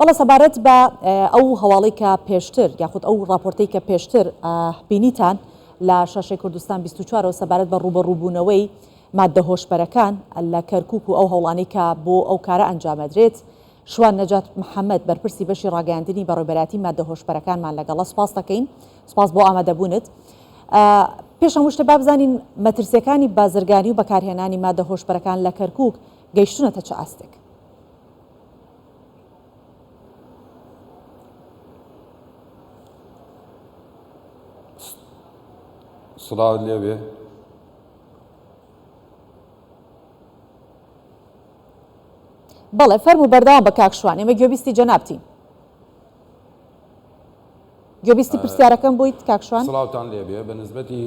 بەڵە سەبارەت بە ئەو هەواڵەی کە پێشتر یاخود ئەو راپۆرتەی کە پێشتر بینیتان لە شاشەی کوردستان 24ەوە سەبارەت بە ڕوبەڕووبوونەوەی مادە هۆشبەرەکان لە کەرکووک و ئەو هەوڵانەی کە بۆ ئەو کارە ئەنجامەدرێت. شوان نەجات محەممەد بەرپرسی بەشی ڕاگەاندنی بەڕێوەبەراتی مادە هۆشبەرەکانمان لەگەڵە سپاس دەکەین. سپاس بۆ ئامادەبوونت. پێش هەموو شتە با بزانین مەترسیەکانی بازرگانی و بەکارهێنانی مادە هۆشبەرەکان لە کەرکووک گەیشتونەتە چه ئاستێک؟ سڵاو لێبێ. بەڵێ فەرموو بەردەوام بە کاکشوان، ئێمە گوێبیستی جەنابتین. گوێبیستی پرسیارەکەم بوویت کاکشوان؟ سڵاوتان لێبێ. بە نسبەتی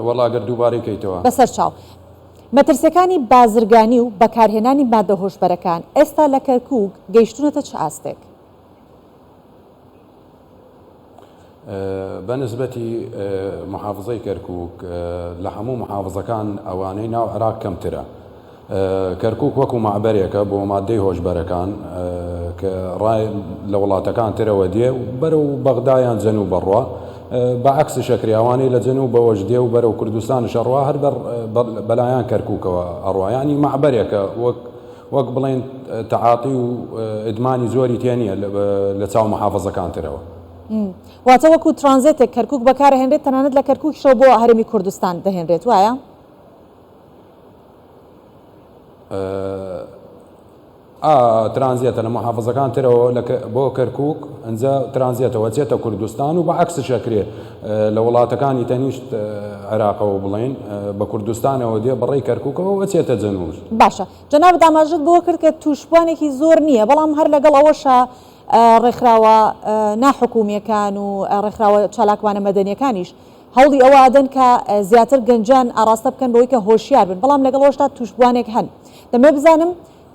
وەڵاگەر دووبارەی کەیتەوە بەسەر چاو مەترسیەکانی بازرگانی و بەکارهێنانی مادە هۆشبەرەکان ئێستا لە کەرکووک گەیشتونەتە چه ئاستێک؟ بەنسبەتی محافزەی کەرکووک لە هەموو محافزەکان ئەوانەی ناو عێراق کەمترە. کەرکووک وەکو معبەرێکە بۆ مادەی هۆشبەرەکان کە ڕای لە وڵاتەکان ترەوە دێ و بەرەو بەغدایان جەنوب بڕوا، بەعکس شەکریاوانی لە جەنوب بەوەش دێ و بەرەو کوردستانی شەڕوا هەر بەلایەن کەرکووکەوە ئەڕوا. ینی معبەرێکە وەک بڵێن تەعاطی و ئیدمانی زۆری تێنیە لە چاو محافزەکان ترەوە. واتە وەکو ترانزیتێک کەرکووک بەکارهێنرێت تەنانەت لە کەرکووکیشەوە بۆ هەرێمی کوردستان دەهێنرێت، وایە؟ ترانزیێتە لە محافزەکان ترەوە بۆ کەرکووک ئەنجا ترانزیێتەوە چێتە کوردستان و بەعکس شەکرێ لە وڵاتەکانی تەنیشت عێراقەوە بڵێن بە کوردستانەوە دێ بەڕێی کەرکووکەوە وەچێتە جەنوب. باشە جەناب داماژت بۆ کرد کە تووشبوانێکی زۆر نییە، بەڵام هەر لەگەڵ ئەوەشە ڕێکخراوە ناحکومیەکان و ڕێکخراوە چالاکوانە مەدەنیەکانیش هەوڵی ئەوە ئادەن کە زیاتر گەنجان ئاراستە بکەن بەوەی کە هۆشیار بن، بەڵام لەگەڵ ئەوەشتا تووشبوانێک هەن. دەمێ بزانم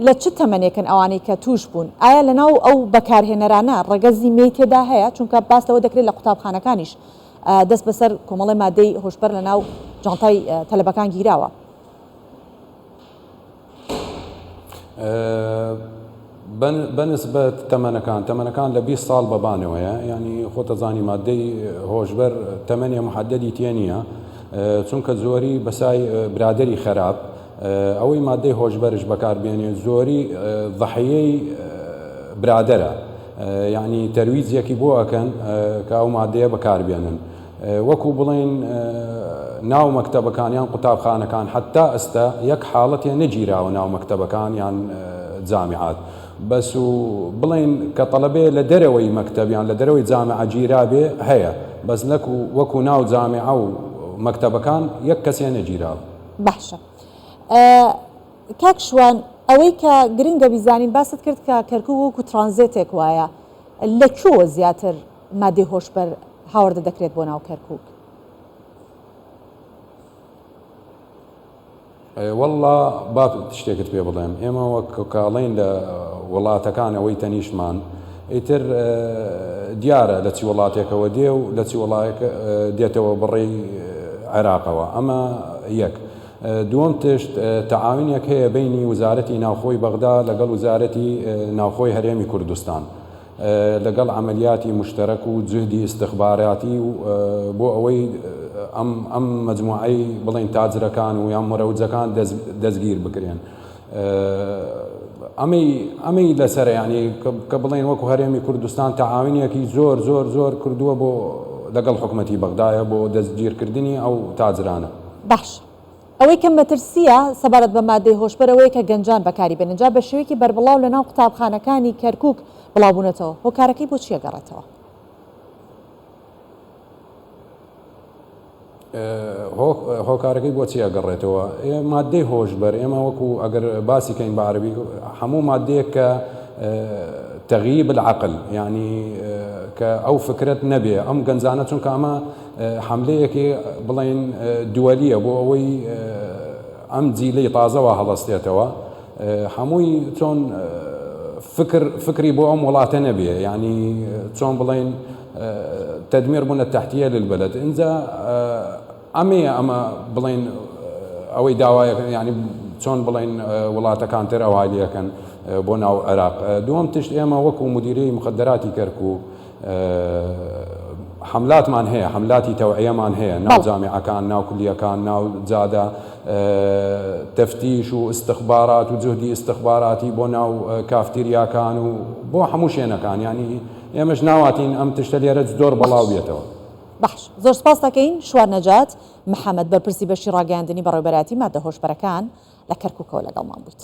لە چ تەمەنێکن ئەوانەی کە توش بوون؟ ئایا لەناو ئەو بەکارهێنەرانە ڕەگەزی مێی تێدا هەیە؟ چونکە باس لەوە دەکرێت لە قوتابخانەکانیش دەست بەسەر کۆمەڵی مادەی هۆشبەر لەناو جانتای تەلەبەکان گیراوە. بەنسبەت تەمەنەکان لە 20 ساڵ بەبانەوەیە، ینی خۆتەزانی مادەی هۆشبەر تەمەنی محەدەدی تێ نییە، چونکە زۆری بەسای برادەری خەراب ئەوەی مادەی هۆشبەرش بەکاربێنێ زۆری ضەحیەی برادەرە، یعنی تەرویجێکی بۆ ئەکەن کە ئەو مادەیە بەکاربێنن. وەکو بڵێن ناو مەکتەبەکانیان قوتابخانەکان حتا ئەستا یەک حاڵەتێ نەگیراوە ناو مەکتەبەکان یان جامیعات، بەس و بڵێن کە تەڵەبێ لە دەرەوەی مەکتەبیان لە دەرەوەی جامعە گیرابێ هەیە، بەس وەکو ناو جامعە و مەکتەبەکان یەک کەسێ نەگیراوە. باشە کاکشوان، ئەوەی کە گرنگە بیزانین باست کرد کە کەرکووک وەکو ترانزیتێک وایە، لەکوێوە زیاتر مادەی هۆشبەر هاوردە دەکرێت بۆ ناو کەرکووک؟ وەڵڵا با شتێکت پێ بڵێم، ئێمە وەک کاڵین لە وڵاتەکانەوەی تەنیشتمان ئیتر دیارە لە چی وڵاتێکەوە دێ و لە چی وڵاتێک دێتەوە بڕێی عێراقەوە. ئەمە یەک. دووەم تشت تەعاونێک هەیە بینی وزارەتی ناوخۆی بەغدا لەگەڵ وزارەتی ناوخۆی هەرێمی کوردستان لەگەڵ عملیاتی مشتەرەک و جهدی استخباراتی و بۆ ئەوەی ئەم مجموعەی بڵێن تاجرەکان و یان مەرەوجەکان دەستگیر بکرێن. ئەمەی لەسەر ینی کە بڵێن وەکو هەرێمی کوردستان تەعاونێکی زۆر زۆر زۆر کردووە بۆ لەگەڵ حکوومەتی بەغدایە بۆ دەستگیرکردنی ئەو تاجرانە. باش ئەوەی کە مەترسیە سەبارەت بە مادەی هۆشبەرەوەی کە گەنجان بەکاری بێنن، جا بە شێوەیەکی بەربڵاو لەناو قوتابخانەکانی کەرکووک بڵاوبوونەتەوە، هۆکارەکەی بۆ چیە گەڕێتەوە؟ هۆکارەکەی بۆ چیە گەڕێتەوە؟ مادەی هۆشبەر ئێمە وەکو ئەگەر باسی کەین بە عەرەبی هەموو مادەیەک کە تەغییب العەقل، ینی کە ئەو فکرت نەبێ ئەم گەنجانە، چونکە ئەمە حملەیەکی بڵێن دووەلیە بۆ ئەوەی ئەم جیلەی تازەوە هەڵەستێتەوە، هەمووی چۆن فکری بۆ ئەم وڵاتە نەبێ، ینی چۆن بڵێن تدمير بوون التحتية للبلد. إنزا أما بڵێن ئەوەی داوایەکەن، ینی چۆن بڵێن وڵاتەکان تر ئەو هالیەکەن بۆ ناو عێراق. دووەم تشت ئێمە وەکو مدیرەی مخدراتی کەرکوو حملاتمان هەیە، حملاتی تەوعیەمان هەیە ناو جامیعەکان، ناو کولیەکان، ناو جادە، تەفتیش و استخبارات و جهدی استخباراتی بۆ ناو کافتریاکان و بۆ هەموو شوێنەکان. ینی ئێمەش ناواتین ئەم تشتە لێرە زۆر بەڵاو بێتەوە. باش زۆر سپاس دەکەین شوار نەجات محەممەد بەرپرسی بەشی ڕاگەاندنی بەڕێوەبەراتی مادە هۆشبەرەکان لە کەرکووکەوە لەگەڵمان بوویت.